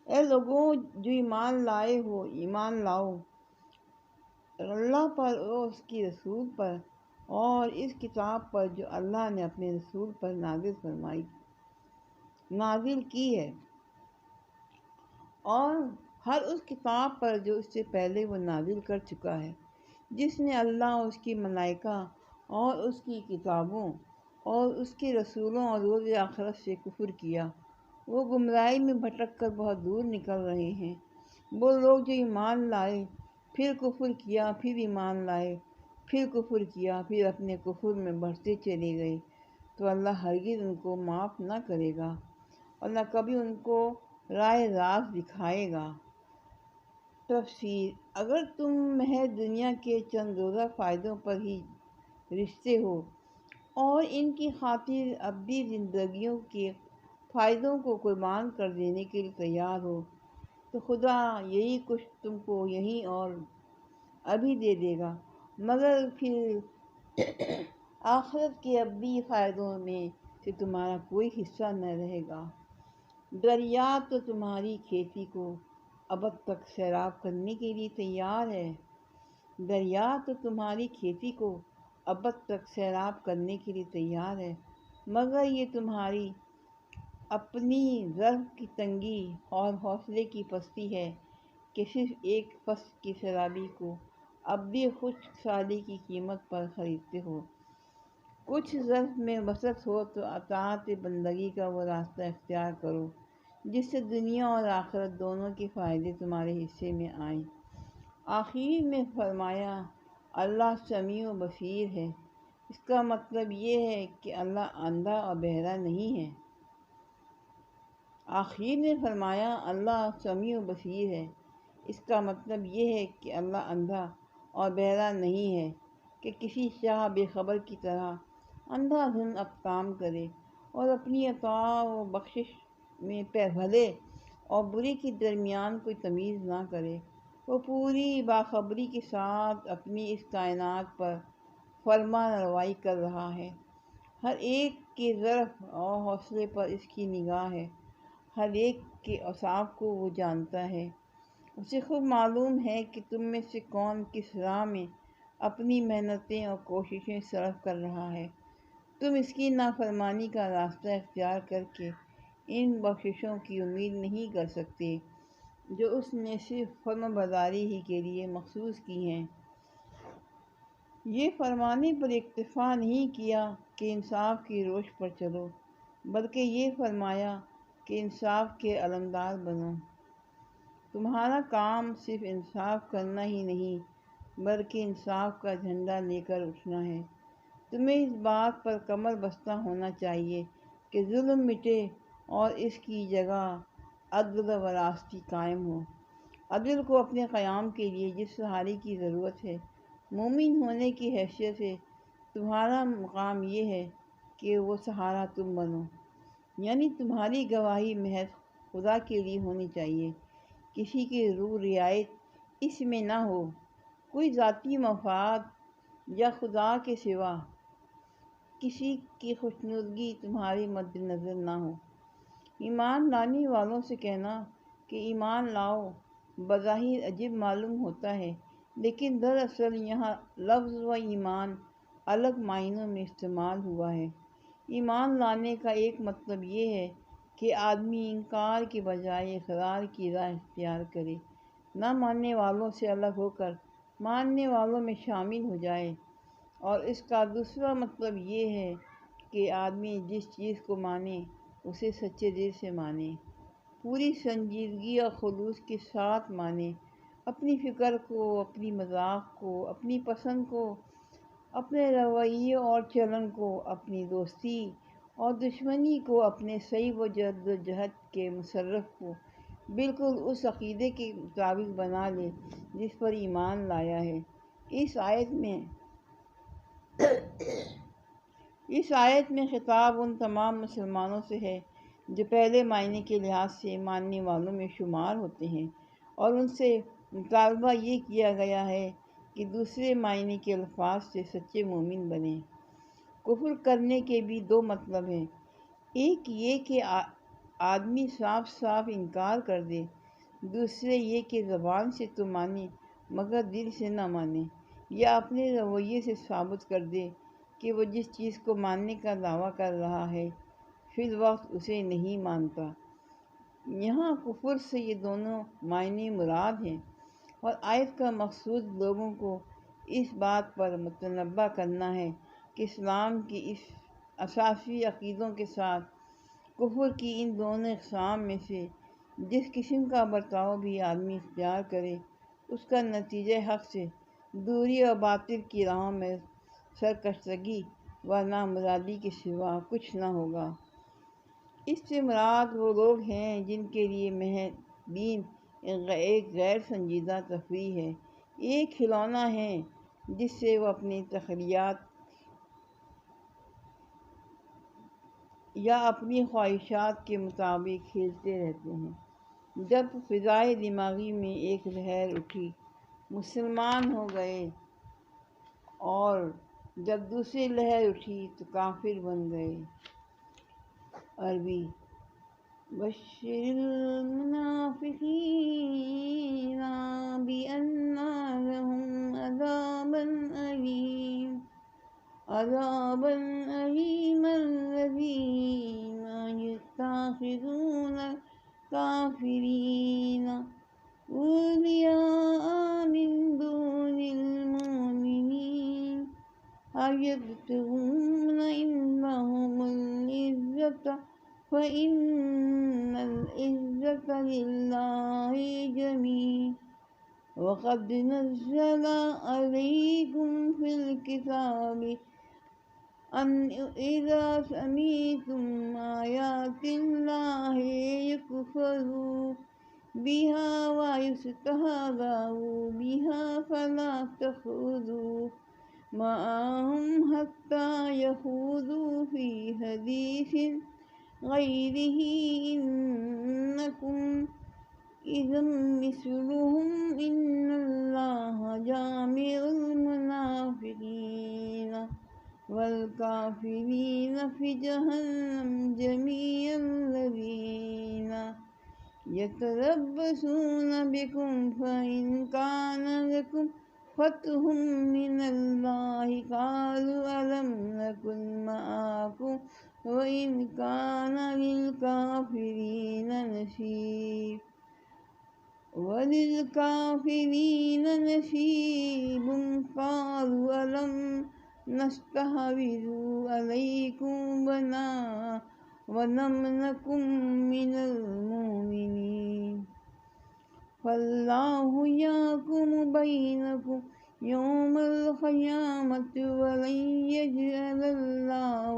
اے لوگوں جو ایمان لائے ہو، ایمان لاؤ اللہ پر اور اس کی رسول پر اور اس کتاب پر جو اللہ نے اپنے رسول پر نازل کی ہے، اور ہر اس کتاب پر جو اس سے پہلے وہ نازل کر چکا ہے۔ جس نے اللہ اور اس کی ملائکہ اور اس کی کتابوں اور اس کے رسولوں اور روز آخرت سے کفر کیا، وہ گمراہی میں بھٹک کر بہت دور نکل رہے ہیں۔ وہ لوگ جو ایمان لائے، پھر کفر کیا، پھر ایمان لائے، پھر کفر کیا، پھر اپنے کفر میں بڑھتے چلے گئے، تو اللہ ہرگز ان کو معاف نہ کرے گا اور نہ کبھی ان کو راہ راست دکھائے گا۔ تفسیر: اگر تم محض دنیا کے چند روزہ فائدوں پر ہی رجھتے ہو اور ان کی خاطر ابدی زندگیوں کے فائدوں کو قربان کر دینے کے لیے تیار ہو تو خدا یہی کچھ تم کو یہیں اور ابھی دے دے گا، مگر پھر آخرت کے ابدی فائدوں میں سے تمہارا کوئی حصہ نہ رہے گا۔ دریا تو تمہاری کھیتی کو ابد تک سیراب کرنے کے لیے تیار ہے، دریا تو تمہاری کھیتی کو ابد تک سیراب کرنے کے لیے تیار ہے، مگر یہ تمہاری اپنی ظرف کی تنگی اور حوصلے کی پستی ہے کہ صرف ایک فصل کی سیرابی کو ابدی خشک سالی کی قیمت پر خریدتے ہو۔ کچھ ظرف میں وسعت ہو تو اطاعت بندگی کا وہ راستہ اختیار کرو جس سے دنیا اور آخرت دونوں کے فائدے تمہارے حصے میں آئیں۔ آخر میں فرمایا اللہ سمیع و بصیر ہے، اس کا مطلب یہ ہے کہ اللہ اندھا اور بہرا نہیں ہے۔ آخر میں فرمایا اللہ سمیع و بصیر ہے، اس کا مطلب یہ ہے کہ اللہ اندھا اور بہرا نہیں ہے کہ کسی شاہ بے خبر کی طرح اندھا دھند کام کرے اور اپنی عطا و بخشش میں بھلے اور برے کے درمیان کوئی تمیز نہ کرے۔ وہ پوری باخبری کے ساتھ اپنی اس کائنات پر فرما روائی کر رہا ہے، ہر ایک کے ظرف اور حوصلے پر اس کی نگاہ ہے، ہر ایک کے اوصاف کو وہ جانتا ہے۔ اسے خوب معلوم ہے کہ تم میں سے کون کس راہ میں اپنی محنتیں اور کوششیں صرف کر رہا ہے۔ تم اس کی نافرمانی کا راستہ اختیار کر کے ان بخششوں کی امید نہیں کر سکتے جو اس نے صرف فرمانبرداری ہی کے لیے مخصوص کی ہیں۔ یہ فرمانے پر اکتفا نہیں کیا کہ انصاف کی روش پر چلو، بلکہ یہ فرمایا کہ انصاف کے علمدار بنو۔ تمہارا کام صرف انصاف کرنا ہی نہیں بلکہ انصاف کا جھنڈا لے کر اٹھنا ہے۔ تمہیں اس بات پر کمر بستہ ہونا چاہیے کہ ظلم مٹے اور اس کی جگہ عدل و راستی قائم ہو۔ عدل کو اپنے قیام کے لیے جس سہارے کی ضرورت ہے، مومن ہونے کی حیثیت سے تمہارا مقام یہ ہے کہ وہ سہارا تم بنو، یعنی تمہاری گواہی محض خدا کے لیے ہونی چاہیے، کسی کی رو رعایت اس میں نہ ہو، کوئی ذاتی مفاد یا خدا کے سوا کسی کی خوشنودگی تمہاری مد نظر نہ ہو۔ ایمان لانے والوں سے کہنا کہ ایمان لاؤ بظاہر عجیب معلوم ہوتا ہے، لیکن دراصل یہاں لفظ و ایمان الگ معنوں میں استعمال ہوا ہے۔ ایمان لانے کا ایک مطلب یہ ہے کہ آدمی انکار کے بجائے اقرار کی راہ اختیار کرے، نہ ماننے والوں سے الگ ہو کر ماننے والوں میں شامل ہو جائے، اور اس کا دوسرا مطلب یہ ہے کہ آدمی جس چیز کو مانے اسے سچے دل سے مانے، پوری سنجیدگی اور خلوص کے ساتھ مانے، اپنی فکر کو، اپنی مذاق کو، اپنی پسند کو، اپنے رویے اور چلن کو، اپنی دوستی اور دشمنی کو، اپنے صحیح و جد و جہد کے مصرف کو بالکل اس عقیدے کے مطابق بنا لے جس پر ایمان لایا ہے۔ اس آیت میں خطاب ان تمام مسلمانوں سے ہے جو پہلے معنی کے لحاظ سے ماننے والوں میں شمار ہوتے ہیں، اور ان سے مطالبہ یہ کیا گیا ہے کہ دوسرے معنی کے الفاظ سے سچے مومن بنیں۔ کفر کرنے کے بھی دو مطلب ہیں، ایک یہ کہ آدمی صاف صاف انکار کر دے، دوسرے یہ کہ زبان سے تو مانے مگر دل سے نہ مانے، یا اپنے رویے سے ثابت کر دے کہ وہ جس چیز کو ماننے کا دعویٰ کر رہا ہے فی الوقت اسے نہیں مانتا۔ یہاں کفر سے یہ دونوں معنی مراد ہیں، اور آیت کا مقصود لوگوں کو اس بات پر متنبہ کرنا ہے کہ اسلام کی اس اساسی عقیدوں کے ساتھ کفر کی ان دونوں اقسام میں سے جس قسم کا برتاؤ بھی آدمی اختیار کرے اس کا نتیجہ حق سے دوری اور باطل کی راہوں میں سرکشتگی و نامرادی کے سوا کچھ نہ ہوگا۔ اس سے مراد وہ لوگ ہیں جن کے لیے محض دین ایک غیر سنجیدہ تفریح ہے، ایک کھلونا ہے جس سے وہ اپنی تخیلات یا اپنی خواہشات کے مطابق کھیلتے رہتے ہیں۔ جب فضائے دماغی میں ایک لہر اٹھی مسلمان ہو گئے، اور جب دوسری لہر اٹھی تو کافر بن گئے۔ عربی: بشر المنافقین بأن لهم عذابا أليما الذين يتخذون الكافرين أولياء من دون المؤمنين أيبتغون عندهم العزة فإن العزة لله جميعا وقد نزل عليكم في الكتاب أن إذا سمعتم آيات الله يكفر بها ويستهزأ بها فلا تقعدوا معهم حتى يخوضوا في حديث غيره إنكم إذا مثلهم إن الله جامع المنافقين والكافرين في جهنم جميعا الذين يتربصون بكم فإن كان لكم فتح من الله قالوا ألم نكن معكم وإن كان وللكافرين نصيب قالوا ألم نستحوذ عليكم ونمنعكم من المؤمنين فالله يحكم بينكم يوم القيامة ولن يجعل الله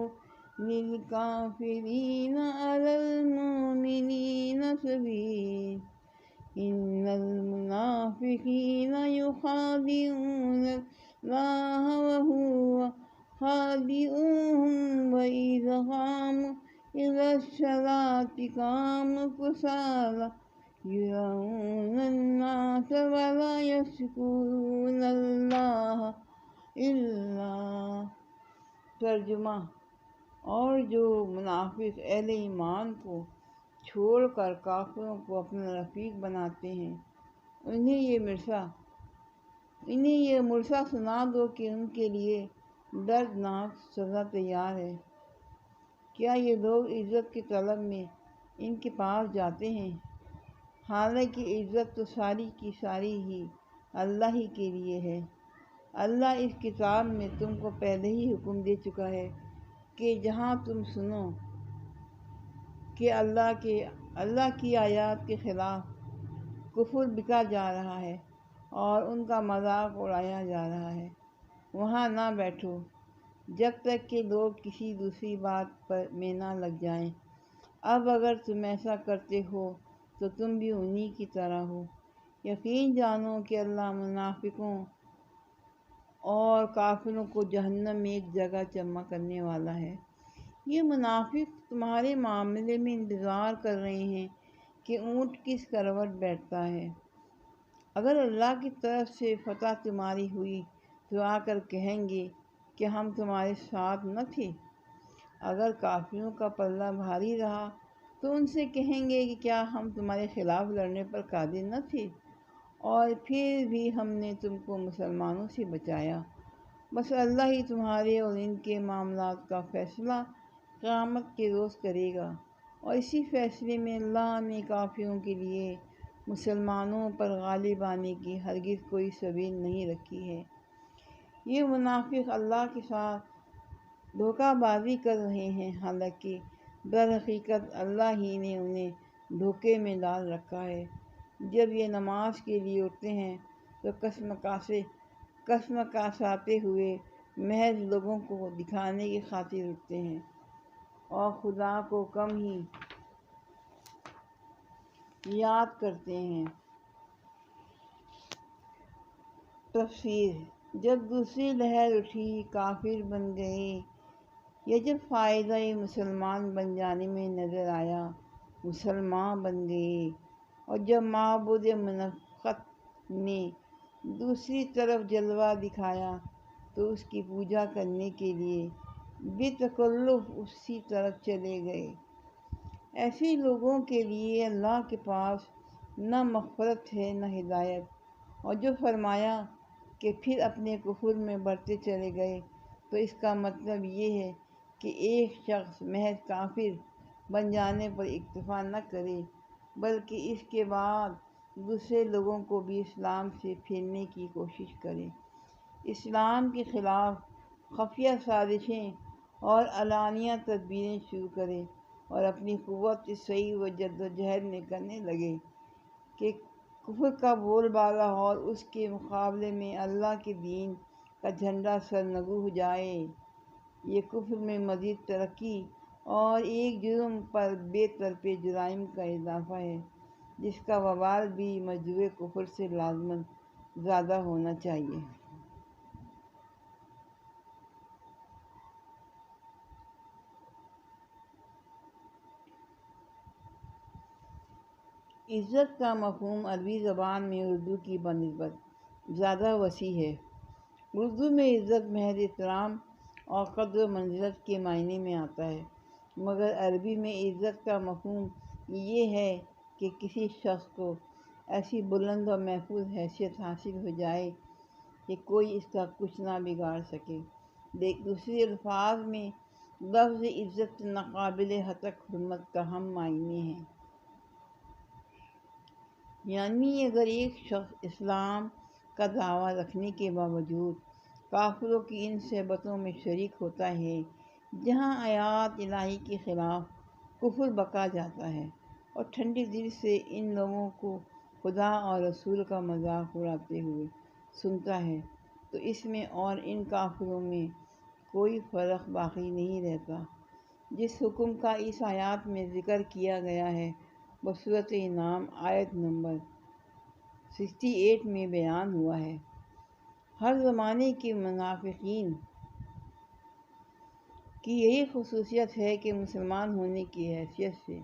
للكافرين على المؤمنين سبيلا إن المنافقين يخادعون الله وهو خادعهم وإذا قاموا إلى الصلاة قاموا كسالى يراءون الناس ولا يذكرون الله إلا۔ ترجمہ: اور جو منافق اہل ایمان کو چھوڑ کر کافروں کو اپنا رفیق بناتے ہیں انہیں یہ مرثا سنا دو کہ ان کے لیے دردناک سزا تیار ہے۔ کیا یہ لوگ عزت کے طلب میں ان کے پاس جاتے ہیں؟ حالانکہ عزت تو ساری کی ساری ہی اللہ ہی کے لیے ہے۔ اللہ اس کتاب میں تم کو پہلے ہی حکم دے چکا ہے کہ جہاں تم سنو کہ اللہ کی آیات کے خلاف کفر بکا جا رہا ہے اور ان کا مذاق اڑایا جا رہا ہے، وہاں نہ بیٹھو جب تک کہ لوگ کسی دوسری بات میں نہ لگ جائیں۔ اب اگر تم ایسا کرتے ہو تو تم بھی انہی کی طرح ہو۔ یقین جانو کہ اللہ منافقوں اور کافروں کو جہنم میں ایک جگہ جمع کرنے والا ہے۔ یہ منافق تمہارے معاملے میں انتظار کر رہے ہیں کہ اونٹ کس کروٹ بیٹھتا ہے۔ اگر اللہ کی طرف سے فتح تمہاری ہوئی تو آ کر کہیں گے کہ ہم تمہارے ساتھ نہ تھے۔ اگر کافروں کا پلہ بھاری رہا تو ان سے کہیں گے کہ کیا ہم تمہارے خلاف لڑنے پر قادر نہ تھے، اور پھر بھی ہم نے تم کو مسلمانوں سے بچایا۔ بس اللہ ہی تمہارے اور ان کے معاملات کا فیصلہ قیامت کے روز کرے گا، اور اسی فیصلے میں اللہ نے کافروں کے لیے مسلمانوں پر غالب آنے کی ہرگز کوئی سبیل نہیں رکھی ہے۔ یہ منافق اللہ کے ساتھ دھوکہ بازی کر رہے ہیں، حالانکہ در حقیقت اللہ ہی نے انہیں دھوکے میں ڈال رکھا ہے۔ جب یہ نماز کے لیے اٹھتے ہیں تو کسمکاساتے ہوئے محض لوگوں کو دکھانے کی خاطر اٹھتے ہیں اور خدا کو کم ہی یاد کرتے ہیں۔ تفسیر: جب دوسری لہر اٹھی کافر بن گئے، یا جب فائدہ مسلمان بن جانے میں نظر آیا مسلمان بن گئے، اور جب معبود منفقت نے دوسری طرف جلوہ دکھایا تو اس کی پوجا کرنے کے لیے بے تکلف اسی طرف چلے گئے۔ ایسے لوگوں کے لیے اللہ کے پاس نہ مغفرت ہے نہ ہدایت۔ اور جو فرمایا کہ پھر اپنے کفر میں بڑھتے چلے گئے، تو اس کا مطلب یہ ہے کہ ایک شخص محض کافر بن جانے پر اکتفا نہ کرے، بلکہ اس کے بعد دوسرے لوگوں کو بھی اسلام سے پھیرنے کی کوشش کرے، اسلام کے خلاف خفیہ سازشیں اور علانیہ تدبیریں شروع کرے، اور اپنی قوت صحیح و جدوجہد میں کرنے لگے کہ کفر کا بول بالا اور اس کے مقابلے میں اللہ کے دین کا جھنڈا سرنگو ہو جائے۔ یہ کفر میں مزید ترقی اور ایک جرم پر بے طرفِ جرائم کا اضافہ ہے، جس کا وبال بھی مجروح کفر سے لازماً زیادہ ہونا چاہیے۔ عزت کا مفہوم عربی زبان میں اردو کی بنسبت زیادہ وسیع ہے۔ اردو میں عزت محض احترام اور قدر و منزلت کے معنی میں آتا ہے، مگر عربی میں عزت کا مفہوم یہ ہے کہ کسی شخص کو ایسی بلند و محفوظ حیثیت حاصل ہو جائے کہ کوئی اس کا کچھ نہ بگاڑ سکے۔ دوسرے الفاظ میں لفظ عزت ناقابل ہتک حرمت کا ہم معنی ہے۔ یعنی اگر ایک شخص اسلام کا دعویٰ رکھنے کے باوجود کافروں کی ان صحبتوں میں شریک ہوتا ہے جہاں آیات الہی کے خلاف کفر بکا جاتا ہے، اور ٹھنڈے دل سے ان لوگوں کو خدا اور رسول کا مذاق اڑاتے ہوئے سنتا ہے، تو اس میں اور ان کافروں میں کوئی فرق باقی نہیں رہتا۔ جس حکم کا اس آیات میں ذکر کیا گیا ہے وہ سورۃ انعام آیت نمبر 68 میں بیان ہوا ہے۔ ہر زمانے کے منافقین کی یہی خصوصیت ہے کہ مسلمان ہونے کی حیثیت سے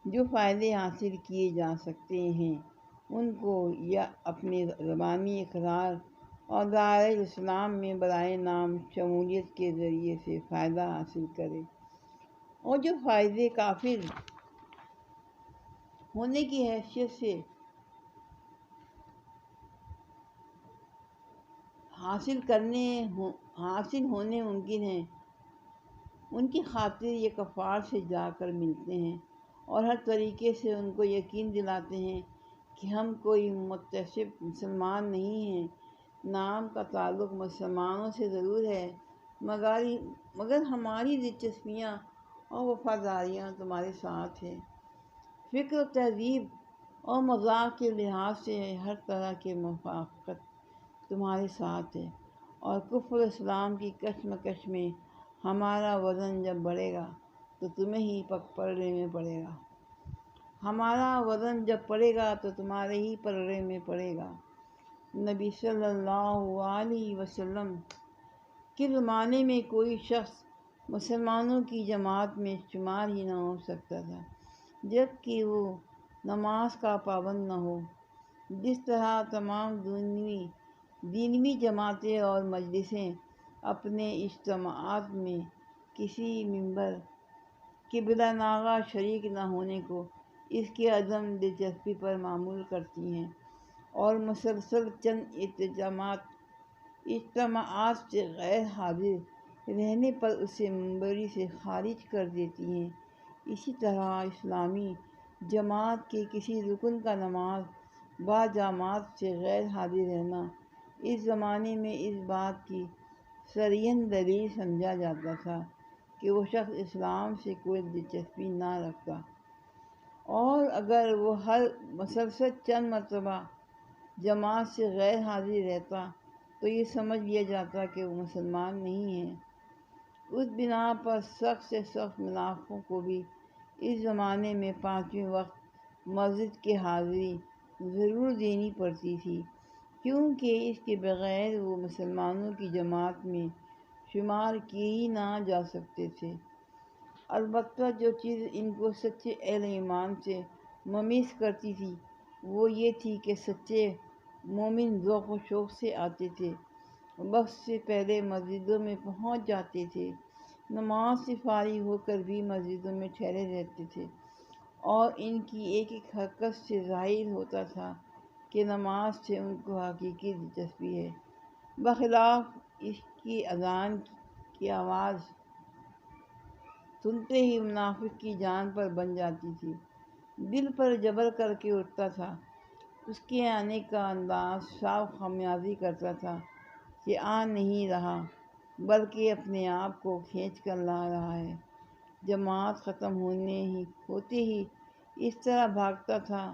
جو فائدے حاصل کیے جا سکتے ہیں ان کو یا اپنے زبانی اقرار اور دائرۂ اسلام میں برائے نام شمولیت کے ذریعے سے فائدہ حاصل کرے، اور جو فائدے کافر ہونے کی حیثیت سے حاصل ہونے ممکن ہیں، ان کی خاطر یہ کفار سے جا کر ملتے ہیں اور ہر طریقے سے ان کو یقین دلاتے ہیں کہ ہم کوئی متعصب مسلمان نہیں ہیں، نام کا تعلق مسلمانوں سے ضرور ہے، مگر ہماری دلچسپیاں اور وفاداریاں تمہارے ساتھ ہیں، فکر و تہذیب اور مذاق کے لحاظ سے ہر طرح کے موافقت تمہارے ساتھ ہے، اور کفر اسلام کی کشمکش میں ہمارا وزن جب بڑھے گا تو تمہیں ہی پلڑے میں پڑے گا، ہمارا وزن جب پڑے گا تو تمہارے ہی پلڑے میں پڑے گا۔ نبی صلی اللہ علیہ وسلم کے زمانے میں کوئی شخص مسلمانوں کی جماعت میں شمار ہی نہ ہو سکتا تھا جب کہ وہ نماز کا پابند نہ ہو۔ جس طرح تمام دینوی جماعتیں اور مجلسیں اپنے اجتماعات میں کسی ممبر کے بلا ناغہ شریک نہ ہونے کو اس کی عدم دلچسپی پر معمول کرتی ہیں اور مسلسل چند اجتماعات سے غیر حاضر رہنے پر اسے منبری سے خارج کر دیتی ہیں، اسی طرح اسلامی جماعت کے کسی رکن کا نماز باجماعت سے غیر حاضر رہنا اس زمانے میں اس بات کی صریحاً دلیل سمجھا جاتا تھا کہ وہ شخص اسلام سے کوئی دلچسپی نہ رکھتا، اور اگر وہ ہر مسلسل چند مرتبہ جماعت سے غیر حاضر رہتا تو یہ سمجھ لیا جاتا کہ وہ مسلمان نہیں ہے۔ اس بنا پر سخت سے سخت منافقوں کو بھی اس زمانے میں 5ویں وقت مسجد کی حاضری ضرور دینی پڑتی تھی، کیونکہ اس کے بغیر وہ مسلمانوں کی جماعت میں شمار کیے ہی نہ جا سکتے تھے۔ البتہ جو چیز ان کو سچے اہل ایمان سے ممیز کرتی تھی وہ یہ تھی کہ سچے مومن ذوق و شوق سے آتے تھے، وقت سے پہلے مسجدوں میں پہنچ جاتے تھے، نماز سے فارغ ہو کر بھی مسجدوں میں ٹھہرے رہتے تھے، اور ان کی ایک ایک حرکت سے ظاہر ہوتا تھا کہ نماز سے ان کو حقیقی دلچسپی ہے، بخلاف اس کی اذان کی آواز سنتے ہی منافق کی جان پر بن جاتی تھی، دل پر جبر کر کے اٹھتا تھا۔ اس کے آنے کا انداز صاف خمیازی کرتا تھا کہ آ نہیں رہا بلکہ اپنے آپ کو کھینچ کر لا رہا ہے۔ جماعت ختم ہوتے ہی اس طرح بھاگتا تھا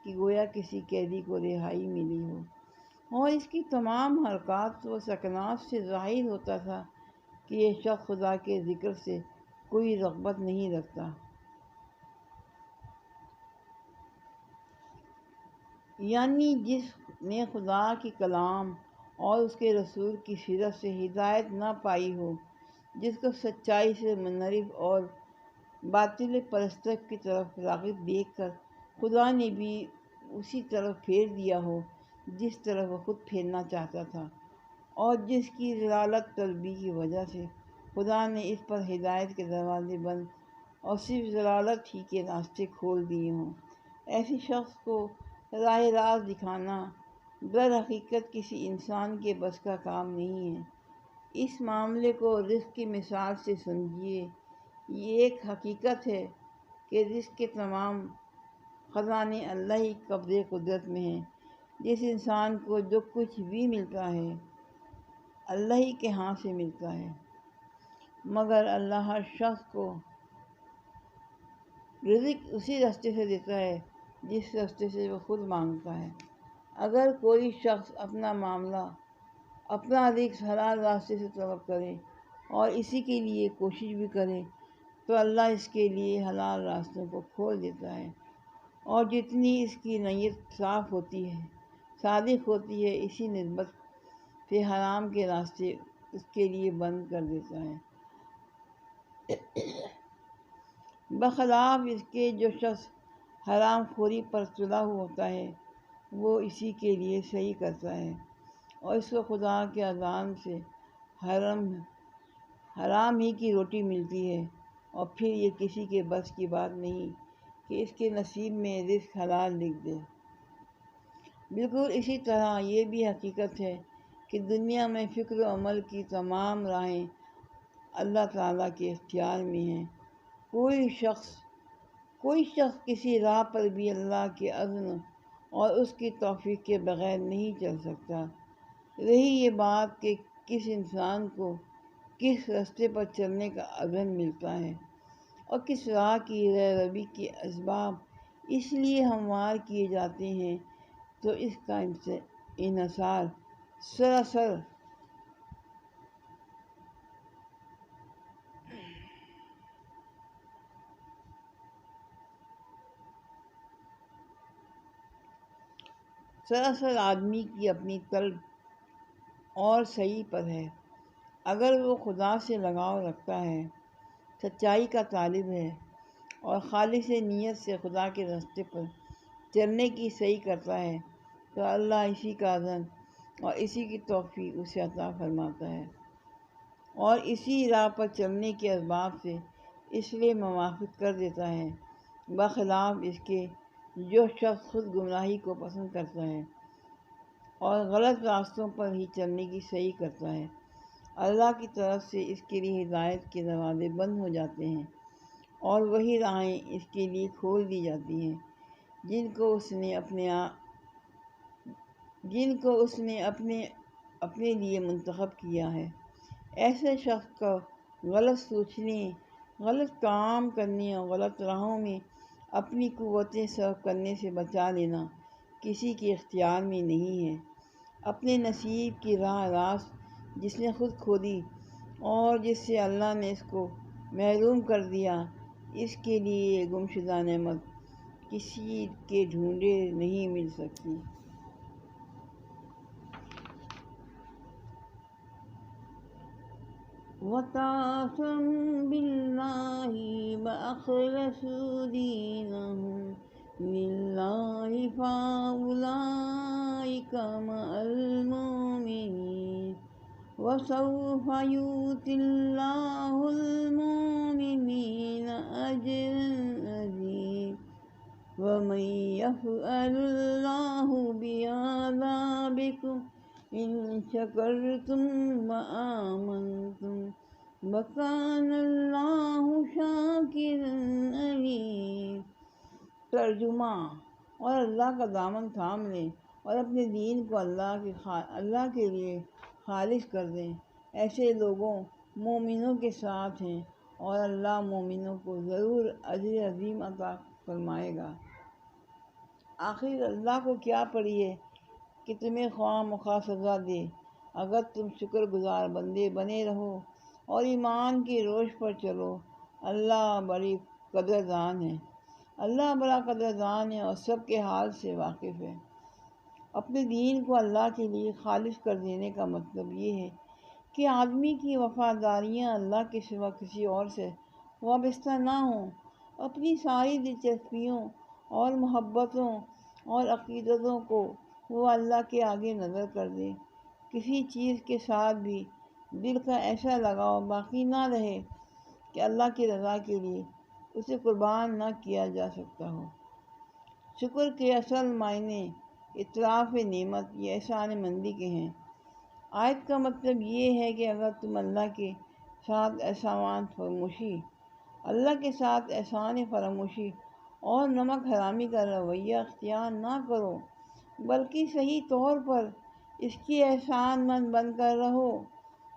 کہ گویا کسی قیدی کو رہائی ملی ہو، اور اس کی تمام حرکات و سکنات سے ظاہر ہوتا تھا کہ یہ شخص خدا کے ذکر سے کوئی رغبت نہیں رکھتا، یعنی جس نے خدا کے کلام اور اس کے رسول کی سیرت سے ہدایت نہ پائی ہو، جس کو سچائی سے منحرف اور باطل پرستش کی طرف راغب دیکھ کر خدا نے بھی اسی طرف پھیر دیا ہو جس طرف وہ خود پھیرنا چاہتا تھا، اور جس کی ضلالت طلبی کی وجہ سے خدا نے اس پر ہدایت کے دروازے بند اور صرف ضلالت ہی کے راستے کھول دیے ہوں۔ ایسے شخص کو راہ راست دکھانا در حقیقت کسی انسان کے بس کا کام نہیں ہے۔ اس معاملے کو رزق کی مثال سے سمجھیے۔ یہ ایک حقیقت ہے کہ رزق کے تمام خزانے اللہ ہی قبضے قدرت میں ہیں۔ جس انسان کو جو کچھ بھی ملتا ہے اللہ ہی کے ہاں سے ملتا ہے، مگر اللہ ہر شخص کو رزق اسی راستے سے دیتا ہے جس راستے سے وہ خود مانگتا ہے۔ اگر کوئی شخص اپنا معاملہ اپنا رزق حلال راستے سے طلب کرے اور اسی کے لیے کوشش بھی کرے تو اللہ اس کے لیے حلال راستوں کو کھول دیتا ہے، اور جتنی اس کی نیت صاف ہوتی ہے، صادق ہوتی ہے، اسی نسبت سے حرام کے راستے اس کے لیے بند کر دیتا ہے، بخلاف اس کے جو شخص حرام خوری پر تلا ہوتا ہے وہ اسی کے لیے صحیح کرتا ہے، اور اس کو خدا کے اذان سے حرام ہی کی روٹی ملتی ہے، اور پھر یہ کسی کے بس کی بات نہیں کہ اس کے نصیب میں رزق حلال لکھ دے۔ بالکل اسی طرح یہ بھی حقیقت ہے کہ دنیا میں فکر و عمل کی تمام راہیں اللہ تعالیٰ کے اختیار میں ہیں۔ کوئی شخص کسی راہ پر بھی اللہ کے اذن اور اس کی توفیق کے بغیر نہیں چل سکتا۔ رہی یہ بات کہ کس انسان کو کس راستے پر چلنے کا اذن ملتا ہے اور کس راہ کی رہروی کے اسباب اس لیے ہموار کیے جاتے ہیں، تو اس کا انحصار سراسر آدمی کی اپنی طلب اور سعی پر ہے۔ اگر وہ خدا سے لگاؤ رکھتا ہے، سچائی کا طالب ہے، اور خالص نیت سے خدا کے راستے پر چلنے کی سعی کرتا ہے تو اللہ اسی کا اذن اور اسی کی توفیق اسے عطا فرماتا ہے، اور اسی راہ پر چلنے کے اسباب سے اس لیے موافق کر دیتا ہے، بخلاف اس کے جو شخص خود گمراہی کو پسند کرتا ہے اور غلط راستوں پر ہی چلنے کی سعی کرتا ہے، اللہ کی طرف سے اس کے لیے ہدایت کے دروازے بند ہو جاتے ہیں، اور وہی راہیں اس کے لیے کھول دی جاتی ہیں جن کو اس نے اپنے لیے منتخب کیا ہے۔ ایسے شخص کا غلط سوچنے، غلط کام کرنے اور غلط راہوں میں اپنی قوتیں صرف کرنے سے بچا لینا کسی کے اختیار میں نہیں ہے۔ اپنے نصیب کی راہ راست جس نے خود کھودی اور جس سے اللہ نے اس کو محروم کر دیا، اس کے لیے یہ گمشدہ نعمت کسی کے ڈھونڈے نہیں مل سکتی۔ وَتَعَاصَمْ بِاللَّهِ وَأَخْلَصُوا دِينَهُمْ للہ فأولئک مع المؤمنین وسوف یؤتی اللہ المؤمنین اجرا عظیما ومن یفعل اللہ بعذابکم ان شکرتم وآمنتم وکان اللہ شاکرا علیم۔ ترجمہ: اور اللہ کا دامن تھام لیں اور اپنے دین کو اللہ کے لیے خالص کر دیں۔ ایسے لوگوں مومنوں کے ساتھ ہیں اور اللہ مومنوں کو ضرور اجر عظیم عطا فرمائے گا۔ آخر اللہ کو کیا پڑی ہے کہ تمہیں خواہ مخواہ سزا دے، اگر تم شکر گزار بندے بنے رہو اور ایمان کی روش پر چلو۔ اللہ بڑی قدردان ہے، اللہ بڑا قدردان ہے اور سب کے حال سے واقف ہے۔ اپنے دین کو اللہ کے لیے خالص کر دینے کا مطلب یہ ہے کہ آدمی کی وفاداریاں اللہ کے سوا کسی اور سے وابستہ نہ ہوں، اپنی ساری دلچسپیوں اور محبتوں اور عقیدتوں کو وہ اللہ کے آگے نظر کر دے۔ کسی چیز کے ساتھ بھی دل کا ایسا لگاؤ باقی نہ رہے کہ اللہ کی رضا کے لیے اسے قربان نہ کیا جا سکتا ہو۔ شکر کے اصل معنی اعتراف نعمت یا احسان مندی کے ہیں۔ آیت کا مطلب یہ ہے کہ اگر تم اللہ کے ساتھ احسان فراموشی اور نمک حرامی کا رویہ اختیار نہ کرو، بلکہ صحیح طور پر اس کی احسان مند بن کر رہو،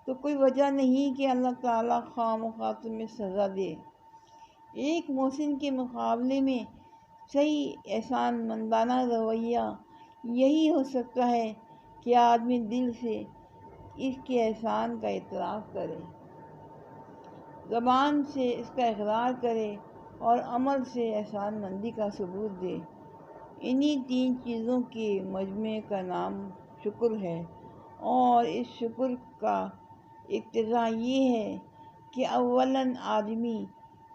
تو کوئی وجہ نہیں کہ اللہ تعالیٰ خواہ مخواہ تمہیں سزا دے۔ ایک محسن کے مقابلے میں صحیح احسان مندانہ رویہ یہی ہو سکتا ہے کہ آدمی دل سے اس کے احسان کا اعتراف کرے، زبان سے اس کا اقرار کرے اور عمل سے احسان مندی کا ثبوت دے۔ انہی تین چیزوں کے مجموعے کا نام شکر ہے، اور اس شکر کا اقتضا یہ ہے کہ اولاً آدمی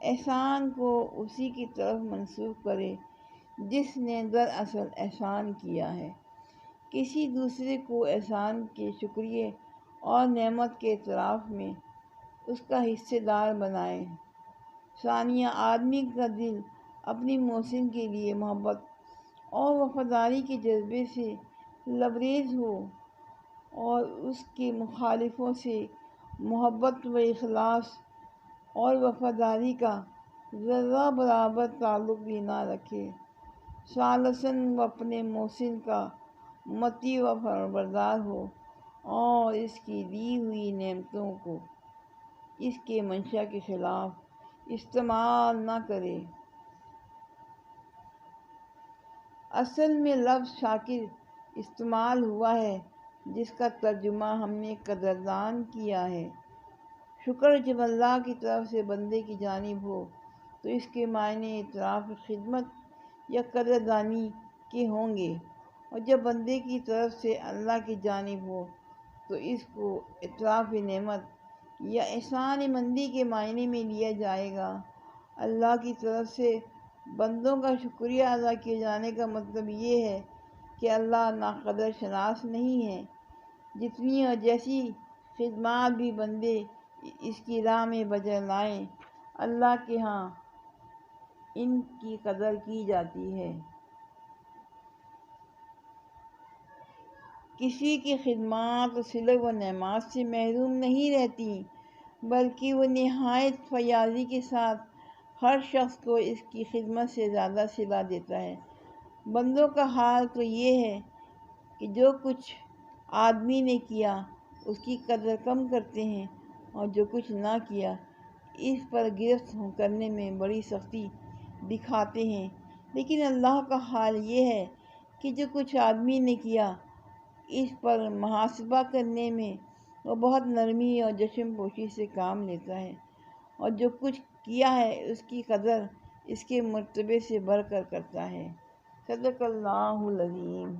احسان کو اسی کی طرف منسوب کرے جس نے دراصل احسان کیا ہے، کسی دوسرے کو احسان کے شکریہ اور نعمت کے اعتراف میں اس کا حصہ دار بنائے۔ ثانیہ، آدمی کا دل اپنی محسن کے لیے محبت اور وفاداری کے جذبے سے لبریز ہو اور اس کے مخالفوں سے محبت و اخلاص اور وفاداری کا ذرہ برابر تعلق بھی نہ رکھے۔ ثالثاً، وہ اپنے محسن کا مطیع و فرمانبردار ہو اور اس کی دی ہوئی نعمتوں کو اس کے منشا کے خلاف استعمال نہ کرے۔ اصل میں لفظ شاکر استعمال ہوا ہے جس کا ترجمہ ہم نے قدردان کیا ہے۔ شکر جب اللہ کی طرف سے بندے کی جانب ہو تو اس کے معنی اعتراف خدمت یا قدردانی کے ہوں گے، اور جب بندے کی طرف سے اللہ کی جانب ہو تو اس کو اعتراف نعمت یا احسان مندی کے معنی میں لیا جائے گا۔ اللہ کی طرف سے بندوں کا شکریہ ادا کیے جانے کا مطلب یہ ہے کہ اللہ ناقدر شناس نہیں ہے۔ جتنی اور جیسی خدمات بھی بندے اس کی راہ میں بجا لائیں، اللہ کے ہاں ان کی قدر کی جاتی ہے۔ کسی کی خدمات و صلہ و نعمات سے محروم نہیں رہتی، بلکہ وہ نہایت فیاضی کے ساتھ ہر شخص کو اس کی خدمت سے زیادہ صلہ دیتا ہے۔ بندوں کا حال تو یہ ہے کہ جو کچھ آدمی نے کیا اس کی قدر کم کرتے ہیں، اور جو کچھ نہ کیا اس پر گرفت کرنے میں بڑی سختی دکھاتے ہیں۔ لیکن اللہ کا حال یہ ہے کہ جو کچھ آدمی نے کیا اس پر محاسبہ کرنے میں وہ بہت نرمی اور جشن پوشی سے کام لیتا ہے، اور جو کچھ کیا ہے اس کی قدر اس کے مرتبے سے بڑھ کر کرتا ہے۔ صدق اللہ العظیم۔